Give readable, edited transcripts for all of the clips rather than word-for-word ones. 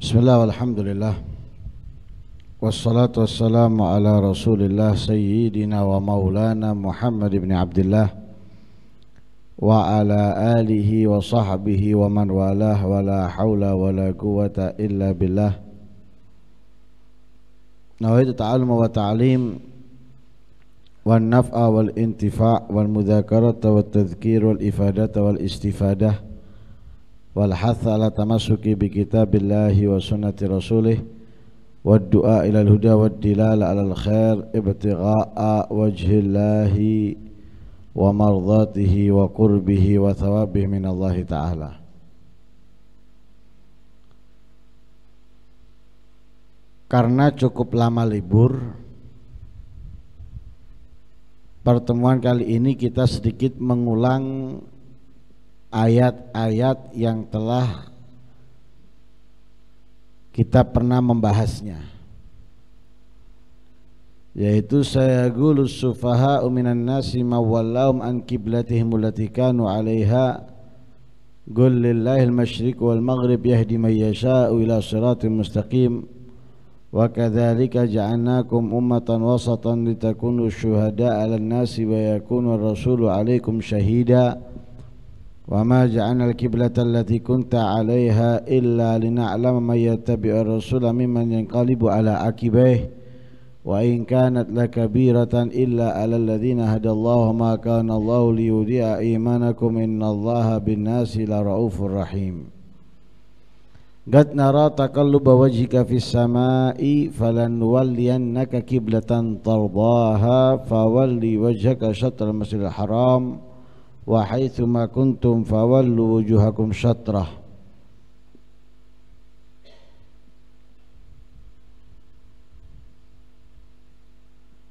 Bismillah walhamdulillah wassalatu wassalamu ala rasulillah sayyidina wa maulana Muhammad ibn Abdullah wa ala alihi wa sahbihi wa man walah wa la hawla wa la quwata illa billah. Nawaitu ta'allum wa ta'lim wal naf'a wal intifa' wal mudhakarata wal tadhkir wal ifadata wal istifadah wal hatha ala tamassuki bi kitabillahi wa sunnati rasulih wad du'a ila al-huda wad dilala ala al-khair ibtigha'a wajhillahi wa mardatihi wa qurbihi wa thawabihi min Allah ta'ala. Karena cukup lama libur, pertemuan kali ini kita sedikit mengulang ayat-ayat yang telah kita pernah membahasnya, yaitu sayaqulus sufaha'u minan nasi ma wallahum an qiblatihim allati kanu 'alaiha qul lillahil masyriq wal maghrib yahdi man yasha'u ila siratal mustaqim wa kadzalika ja'alnakum ummatan wasatan litakunu syuhada'a 'alan nasi wa yakuna ar-rasulu 'alaikum syahida wa ma ja'alna al-qiblata allati kunta 'alaiha illa lina'lama man yattabi'ur rasula mimman yanqalibu 'ala aqibaihi wa in kanat lakabiratan illa 'alal ladzina hadallahu ma kana Allahu liyudhi'a imanakum innallaha bin-nasi laraufur rahim. Qad nara taqalluba wajhika fis samai falanwalliyannaka qiblatan tardaha fawalli wajhaka syatral masjidil haram wa haitsu ma kuntum fawallu wujuhakum syatrah.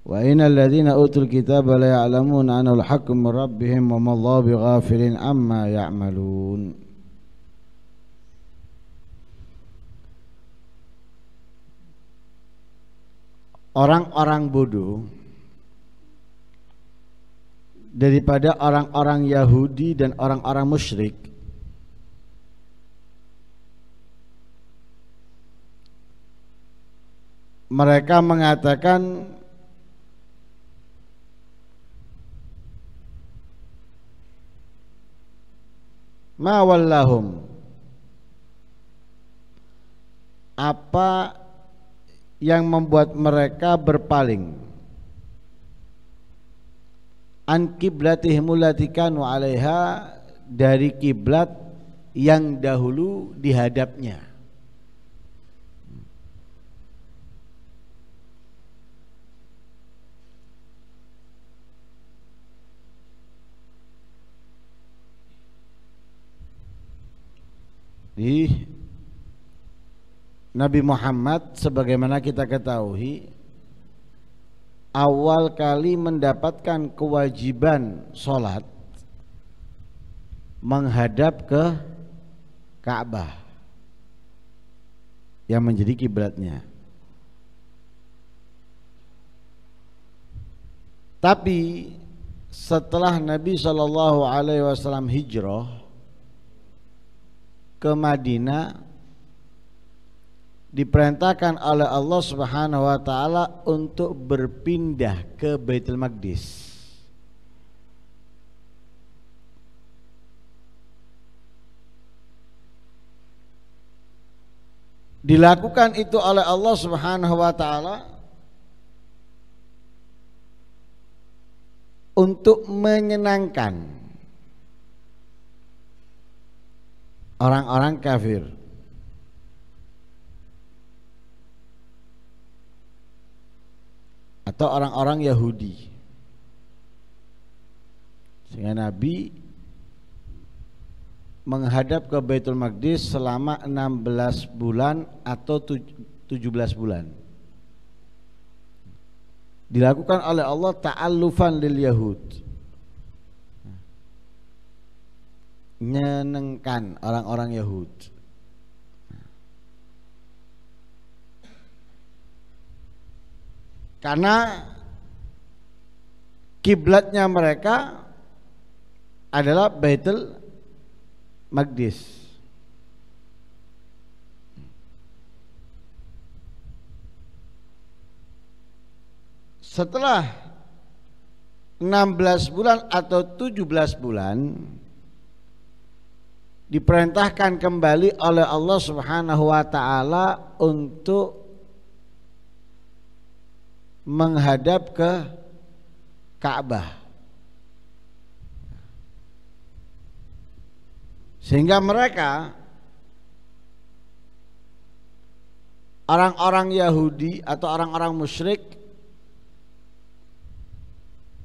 Wa innal ladzina utul kitaba la ya'lamuna annahu al-haqqu min rabbihim wa ma Allahu bighafilin amma ya'malun. Orang-orang bodoh daripada orang-orang Yahudi dan orang-orang musyrik mereka mengatakan ma wallahum, apa yang membuat mereka berpaling an qiblatihim allati kanu 'alaiha, dari kiblat yang dahulu dihadapnya. Di Nabi Muhammad sebagaimana kita ketahui awal kali mendapatkan kewajiban sholat menghadap ke Ka'bah yang menjadi kiblatnya. Tapi setelah Nabi SAW hijrah ke Madinah, diperintahkan oleh Allah Subhanahu wa taala untuk berpindah ke Baitul Maqdis. Dilakukan itu oleh Allah Subhanahu wa taala untuk menyenangkan orang-orang kafir. Atau orang-orang Yahudi, sehingga Nabi menghadap ke Baitul Maqdis selama 16 bulan atau 17 bulan. Dilakukan oleh Allah ta'allufan lil Yahud, menyenangkan orang-orang Yahud. Karena kiblatnya mereka adalah Baitul Maqdis. setelah 16 bulan atau 17 bulan diperintahkan kembali oleh Allah Subhanahu wa taala untuk menghadap ke Ka'bah. Sehingga mereka orang-orang Yahudi atau orang-orang musyrik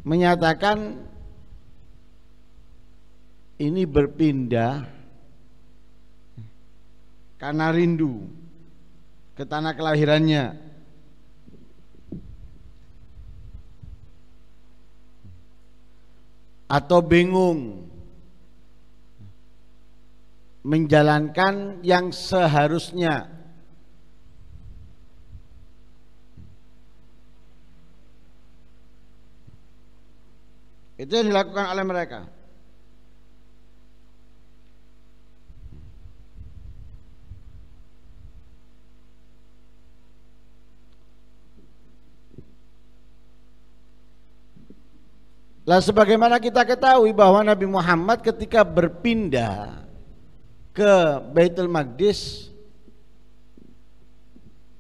menyatakan ini berpindah karena rindu ke tanah kelahirannya. Atau bingung menjalankan yang seharusnya. Itu yang dilakukan oleh mereka. Lah sebagaimana kita ketahui bahwa Nabi Muhammad ketika berpindah ke Baitul Maqdis,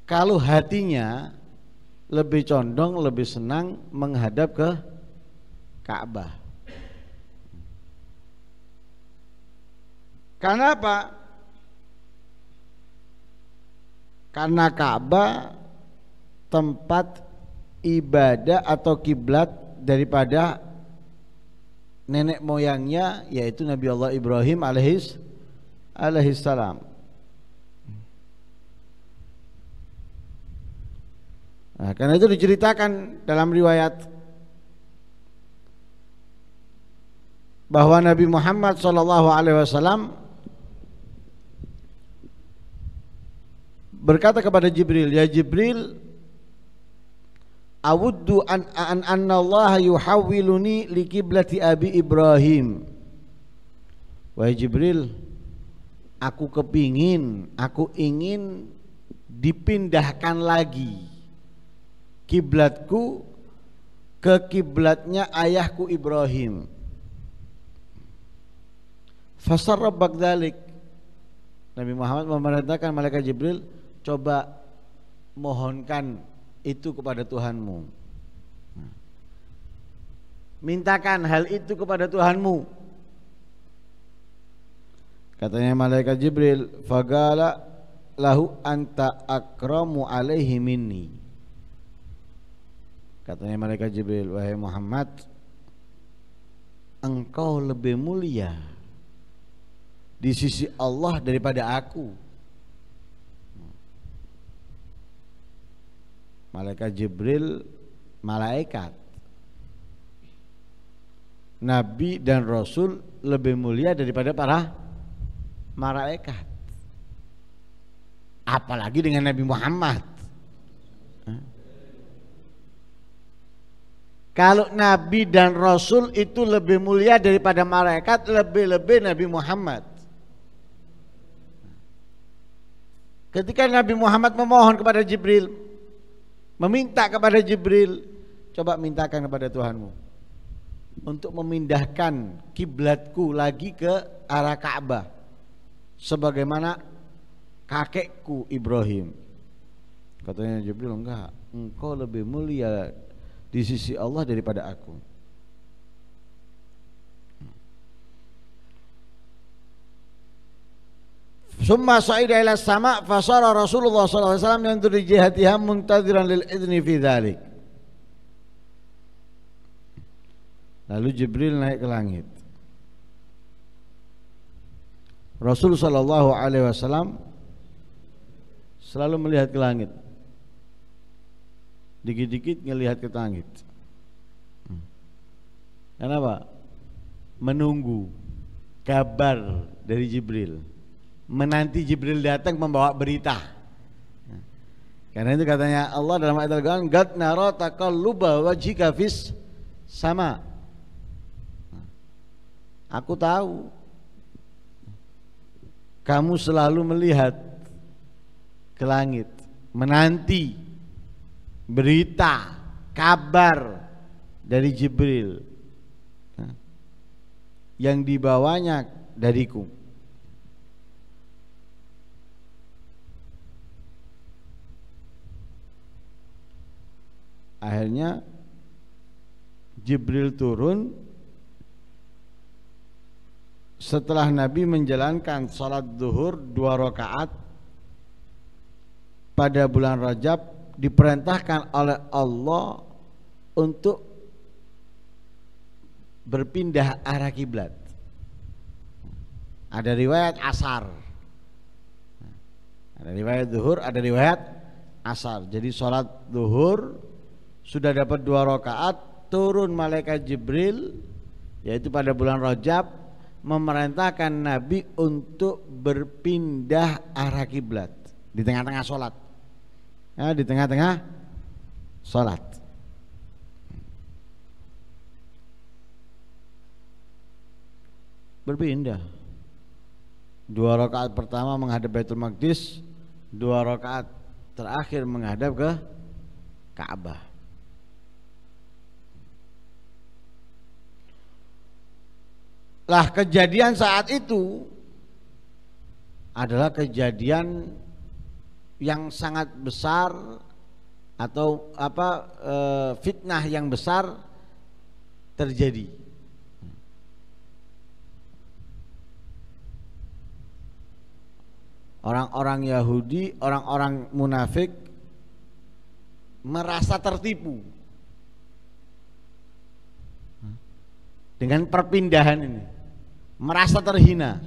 kalau hatinya lebih condong, lebih senang menghadap ke Ka'bah. Karena apa? Karena Ka'bah tempat ibadah atau kiblat daripada nenek moyangnya, yaitu Nabi Allah Ibrahim alaihissalam. Nah, karena itu diceritakan dalam riwayat bahwa Nabi Muhammad SAW berkata kepada Jibril, "Ya Jibril, awuddu an Allah yuhawwiluni li qiblati abi Ibrahim." Wahai Jibril, aku ingin dipindahkan lagi kiblatku ke kiblatnya ayahku Ibrahim. Fasarra bagdalik. Nabi Muhammad memerintahkan malaikat Jibril, coba mohonkan itu kepada Tuhanmu, mintakan hal itu kepada Tuhanmu. Katanya malaikat Jibril, fagala lahu anta akramu alaihi minni. Katanya malaikat Jibril, wahai Muhammad, engkau lebih mulia di sisi Allah daripada aku. Malaikat Jibril malaikat, Nabi dan Rasul lebih mulia daripada para malaikat, apalagi dengan Nabi Muhammad. Kalau Nabi dan Rasul itu lebih mulia daripada malaikat, lebih-lebih Nabi Muhammad. Ketika Nabi Muhammad memohon kepada Jibril, meminta kepada Jibril, coba mintakan kepada Tuhanmu untuk memindahkan kiblatku lagi ke arah Ka'bah sebagaimana kakekku Ibrahim. Katanya Jibril, enggak, engkau lebih mulia di sisi Allah daripada aku. Summa sa'ida ila sama' fasara Rasulullah sallallahu alaihi wasallam yanzur li jihatiha muntadhiran lil idzni fi dzalik. Lalu Jibril naik ke langit. Rasul sallallahu alaihi wasallam selalu melihat ke langit. Dikit-dikit ngelihat ke langit. Kenapa? Menunggu kabar dari Jibril, menanti Jibril datang membawa berita. Karena itu katanya Allah dalam ayat Al-Quran, "Qad nara taqalluba wajhika fis sama." Aku tahu kamu selalu melihat ke langit, menanti berita, kabar dari Jibril yang dibawanya dariku. Akhirnya Jibril turun setelah Nabi menjalankan salat zuhur 2 rakaat pada bulan Rajab, diperintahkan oleh Allah untuk berpindah arah kiblat. Ada riwayat asar, ada riwayat zuhur, ada riwayat asar. Jadi salat zuhur sudah dapat 2 rakaat, turun malaikat Jibril yaitu pada bulan Rajab memerintahkan Nabi untuk berpindah arah kiblat di tengah-tengah sholat. Ya, di tengah-tengah sholat. Berpindah. 2 rakaat pertama menghadap Baitul Maqdis, 2 rakaat terakhir menghadap ke Ka'bah. Lah kejadian saat itu adalah kejadian yang sangat besar atau fitnah yang besar terjadi. Orang-orang Yahudi, orang-orang munafik merasa tertipu dengan perpindahan ini, merasa terhina.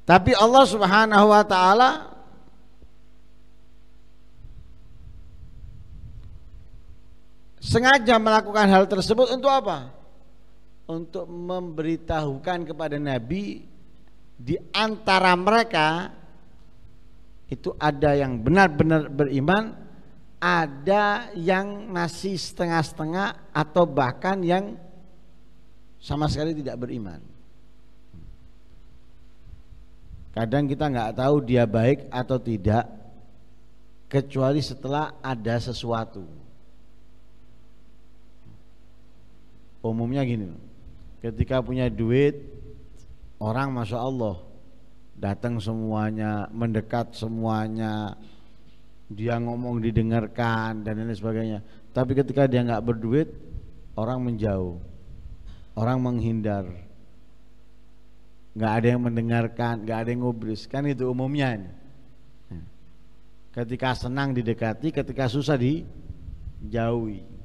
Tapi Allah Subhanahu wa taala sengaja melakukan hal tersebut untuk apa? Untuk memberitahukan kepada Nabi di antara mereka itu ada yang benar-benar beriman, ada yang masih setengah-setengah atau bahkan yang sama sekali tidak beriman. Kadang kita nggak tahu dia baik atau tidak kecuali setelah ada sesuatu. Umumnya gini, ketika punya duit, orang Masya Allah datang semuanya, mendekat semuanya, dia ngomong didengarkan dan lain sebagainya. Tapi ketika dia nggak berduit, orang menjauh, orang menghindar, nggak ada yang mendengarkan, nggak ada yang ngubris, kan itu umumnya. Ketika senang didekati, ketika susah dijauhi.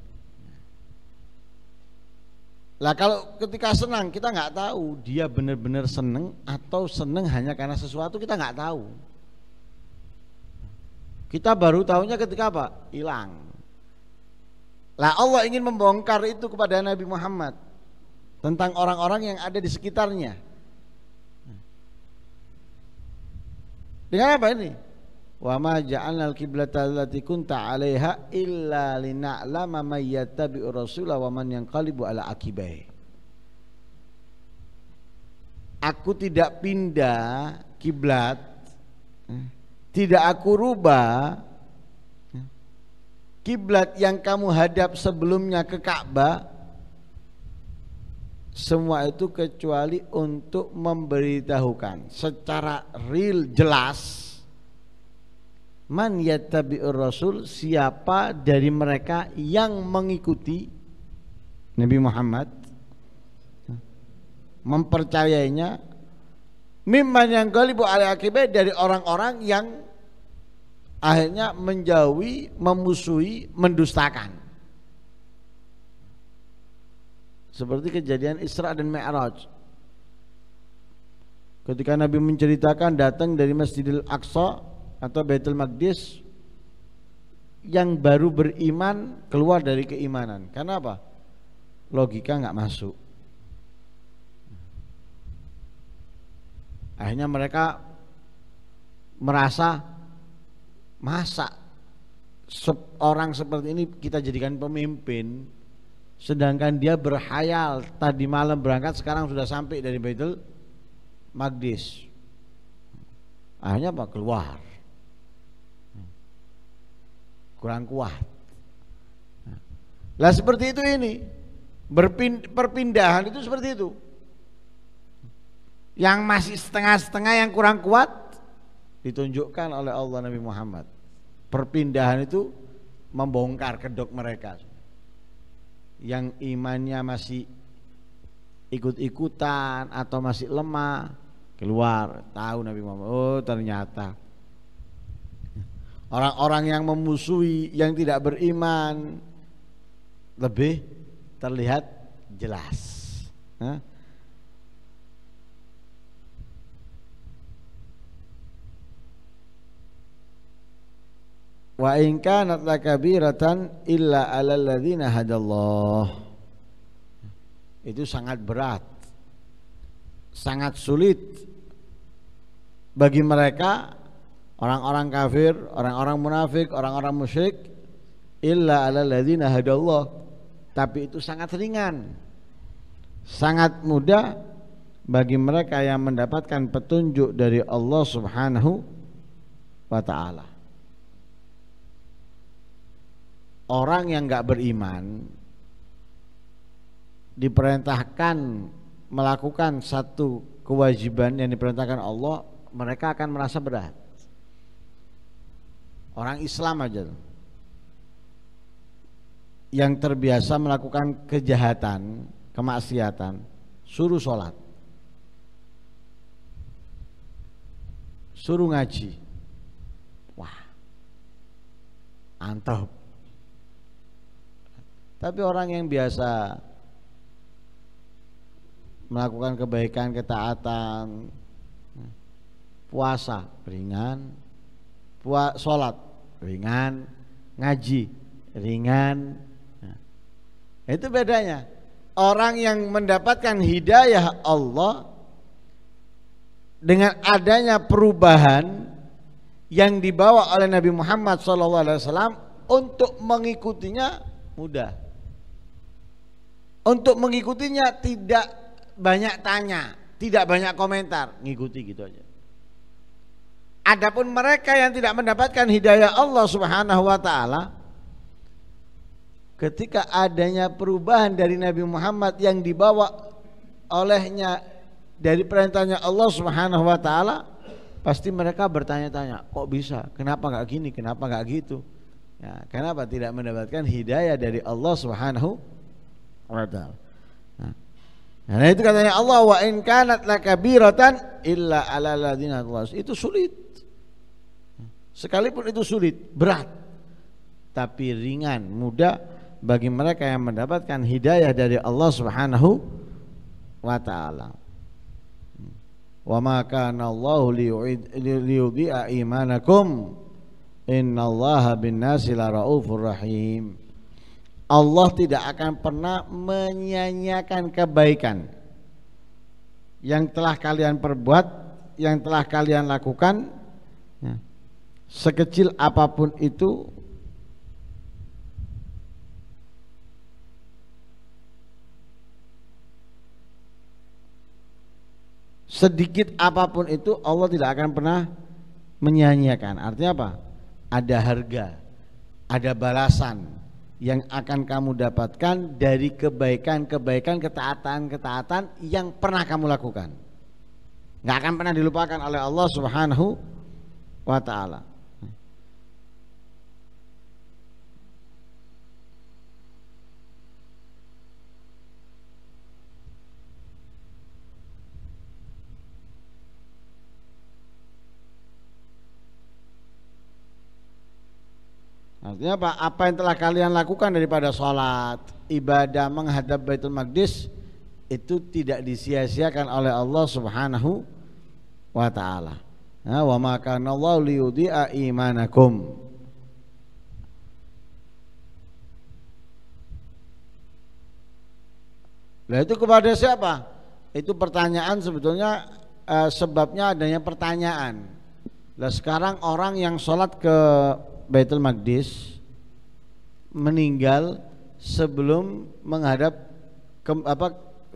Lah kalau ketika senang kita nggak tahu dia benar-benar senang atau senang hanya karena sesuatu, kita nggak tahu. Kita baru tahunya ketika apa? Hilang. Lah Allah ingin membongkar itu kepada Nabi Muhammad tentang orang-orang yang ada di sekitarnya. Dengan apa ini? Wa ma ja'alnal qiblata allati kunta 'alaiha illa lina'lama may yattabi'ur rasula wa man yanqalibu ala aqibai. Aku tidak pindah kiblat, tidak aku rubah kiblat yang kamu hadap sebelumnya ke Ka'bah, semua itu kecuali untuk memberitahukan secara real, jelas, man yattabi'ur rasul, siapa dari mereka yang mengikuti Nabi Muhammad, mempercayainya, mimman yang ghalibu ala aqibai, dari orang-orang yang akhirnya menjauhi, memusuhi, mendustakan. Seperti kejadian Isra dan Mi'raj. Ketika Nabi menceritakan datang dari Masjidil Aqsa atau Baitul Maqdis, yang baru beriman keluar dari keimanan. Karena apa? Logika nggak masuk. Akhirnya mereka merasa, masa orang seperti ini kita jadikan pemimpin, sedangkan dia berhayal tadi malam berangkat, sekarang sudah sampai dari Baitul Maqdis. Akhirnya apa? Keluar. kurang kuat. Lah seperti itu ini. Perpindahan itu seperti itu. Yang masih setengah-setengah yang kurang kuat ditunjukkan oleh Allah Nabi Muhammad. Perpindahan itu membongkar kedok mereka. Yang imannya masih ikut-ikutan atau masih lemah, keluar, tahu Nabi Muhammad, oh ternyata orang-orang yang memusuhi yang tidak beriman lebih terlihat jelas. Wa in kanat lakabiratan illa 'alal ladzina hadallah. Itu sangat berat, sangat sulit bagi mereka orang-orang kafir, orang-orang munafik, orang-orang musyrik, illa 'alal ladzina hadallah. Tapi itu sangat ringan, sangat mudah bagi mereka yang mendapatkan petunjuk dari Allah Subhanahu wa ta'ala. Orang yang enggak beriman diperintahkan melakukan satu kewajiban yang diperintahkan Allah, mereka akan merasa berat. Orang Islam aja yang terbiasa melakukan kejahatan, kemaksiatan, suruh sholat, suruh ngaji, wah, antep. Tapi orang yang biasa melakukan kebaikan, ketaatan, puasa ringan, sholat ringan, ngaji ringan, itu bedanya. Orang yang mendapatkan hidayah Allah dengan adanya perubahan yang dibawa oleh Nabi Muhammad SAW, untuk mengikutinya mudah. Untuk mengikutinya tidak banyak tanya, tidak banyak komentar, ngikuti gitu aja. Adapun mereka yang tidak mendapatkan hidayah Allah Subhanahu wa ta'ala, ketika adanya perubahan dari Nabi Muhammad yang dibawa olehnya dari perintahnya Allah Subhanahu wa ta'ala, pasti mereka bertanya-tanya, kok bisa? Kenapa enggak gini? Kenapa enggak gitu? Ya, kenapa tidak mendapatkan hidayah dari Allah Subhanahu wa ta'ala? Nah, itu katanya Allah, wa in kanat lakabiratan illa 'alal ladzina hadallah. Itu sulit. Sekalipun itu sulit, berat, tapi ringan, mudah bagi mereka yang mendapatkan hidayah dari Allah Subhanahu wa ta'ala. Wa ma kana Allahu liyudhi'a imanakum innallaha bin-nasi laraufur rahim. Allah tidak akan pernah menyia-nyiakan kebaikan yang telah kalian perbuat, yang telah kalian lakukan, ya, sekecil apapun itu, sedikit apapun itu, Allah tidak akan pernah menyia-nyiakan. Artinya apa? Ada harga, ada balasan yang akan kamu dapatkan dari kebaikan-kebaikan, ketaatan-ketaatan yang pernah kamu lakukan. Nggak akan pernah dilupakan oleh Allah Subhanahu wa ta'ala. Artinya apa? Apa yang telah kalian lakukan daripada sholat, ibadah menghadap Baitul Maqdis, itu tidak disia-siakan oleh Allah Subhanahu wa ta'ala. Wa ma kana Allahu liyudhi'a imanakum. Nah, itu kepada siapa? Itu pertanyaan sebetulnya, sebabnya adanya pertanyaan. Nah, sekarang orang yang sholat ke Baitul Maqdis meninggal sebelum menghadap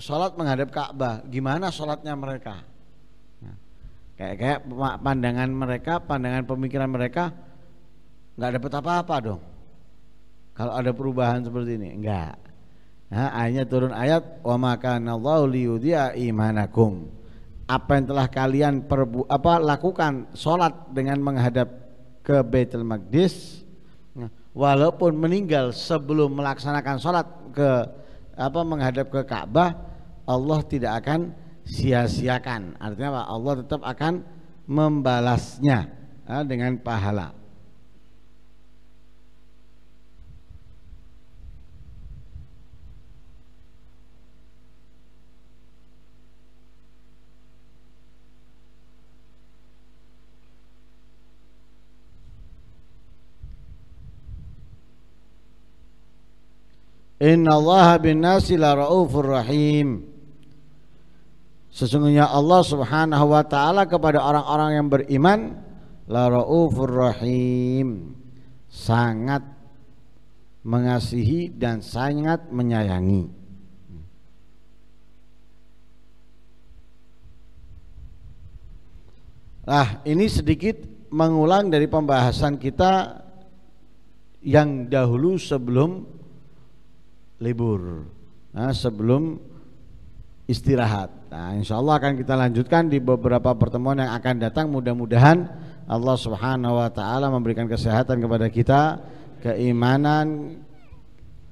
sholat menghadap Ka'bah, gimana sholatnya mereka? Nah, kayak pandangan mereka, pandangan pemikiran mereka nggak dapat apa-apa dong. kalau ada perubahan seperti ini? Enggak. Nah, akhirnya turun ayat wa ma kana Allahu liyudhi'a imanakum. Apa yang telah kalian lakukan salat dengan menghadap ke Baitul Maqdis, walaupun meninggal sebelum melaksanakan salat ke menghadap ke Ka'bah, Allah tidak akan sia-siakan. Artinya apa? Allah tetap akan membalasnya dengan pahala. Innallaha bin-nasi la raufur rahim. Sesungguhnya Allah Subhanahu wa taala kepada orang-orang yang beriman la raufur rahim, sangat mengasihi dan sangat menyayangi. Nah, ini sedikit mengulang dari pembahasan kita yang dahulu sebelum libur, sebelum istirahat. Nah, insya Allah akan kita lanjutkan di beberapa pertemuan yang akan datang. Mudah-mudahan Allah Subhanahu wa taala memberikan kesehatan kepada kita, keimanan,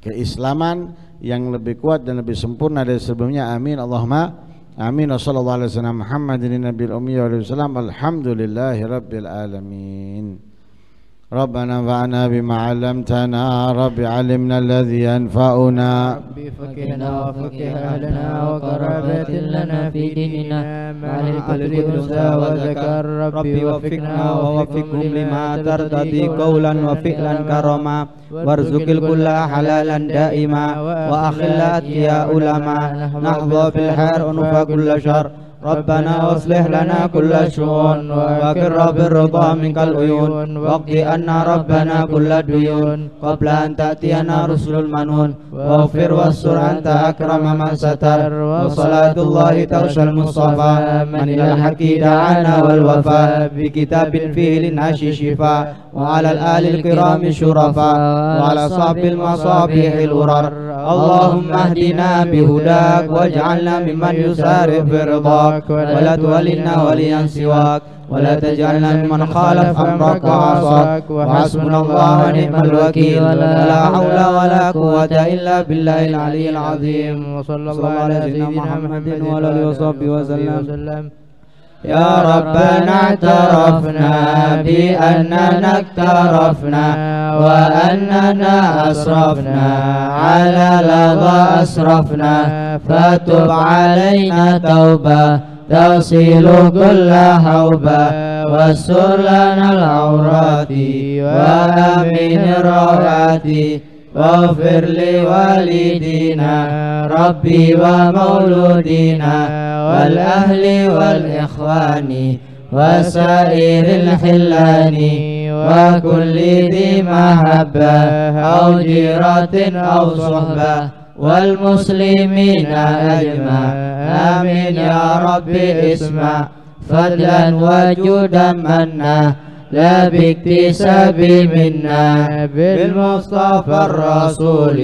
keislaman yang lebih kuat dan lebih sempurna dari sebelumnya. Amin Allahumma amin. Wassallallahu alaihi wasallam Muhammadin nabiyil ummi wa sallam. Alhamdulillahi rabbil alamin. ربنا انفعنا بما علمتنا رب علمنا الذي ينفعنا ربي فقهنا وفقه أهلنا وقرابات لنا في ديننا مع القدر والأنثى وذكر ربي وفقنا ووفقهم لما ترتضي قولا وفعلا كرما وارزق الكل حلالا دائما وأخلات يا علماء نحظى في الحار ونفى كل شر ربنا واصلح لنا كل الشؤون وقر بالرضا منك العيون واقض عنا ربنا كل الديون قبل أن تأتينا رسل المنون واغفر واستر أنت أكرم من ستر وصلاة الله تغشى المصطفى من إلى الحق دعانا والوفاء بكتاب فيه للناس شفاء وعلى الآل الكرام الشرفاء وعلى صحب المصابيح الغرر اللهم اهدنا بهداك واجعلنا ممن يسارع في رضاك ولا تولنا وليا سواك ولا تجعلنا ممن خالف أمرك وعصاك وحسبنا الله ونعم الوكيل ولا حول ولا قوة إلا بالله العلي العظيم وصلى الله على سيدنا محمد وعلى آله وصحبه وسلم. يا ربنا اعترفنا بأننا اقترفنا وأننا أسرفنا على لظى أسرفنا فتب علينا توبة تغسل كل حوبة واستر لنا العورات وآمن الروعات واغفر لوالدينا ربي ومولودينا والأهل والإخوان وسائر الحلان وكل ذي محبة أو جيرة أو صحبة والمسلمين أجمع آمين يا رب اسمع فضلا وجودا منا لا باكتساب منا بالمصطفى الرسول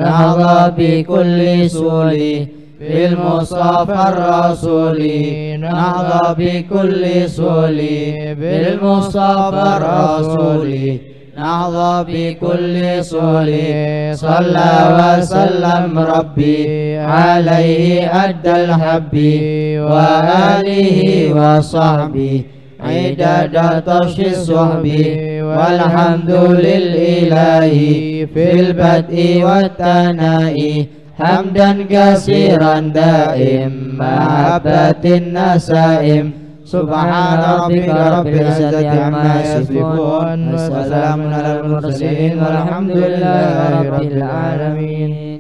نهضى بكل سول بالمصطفى الرسول نهضى بكل سول بالمصطفى الرسول نهضى بكل سول صلى وسلم ربي عليه أدى الحب وآله وصحبه عدد طرش الصحب والحمد للإله في البدء والثناء حمدا كثيرا دائم محبة النسائم سبحان ربك رب العزة عما يصفون وسلام على المرسلين والحمد لله رب العالمين.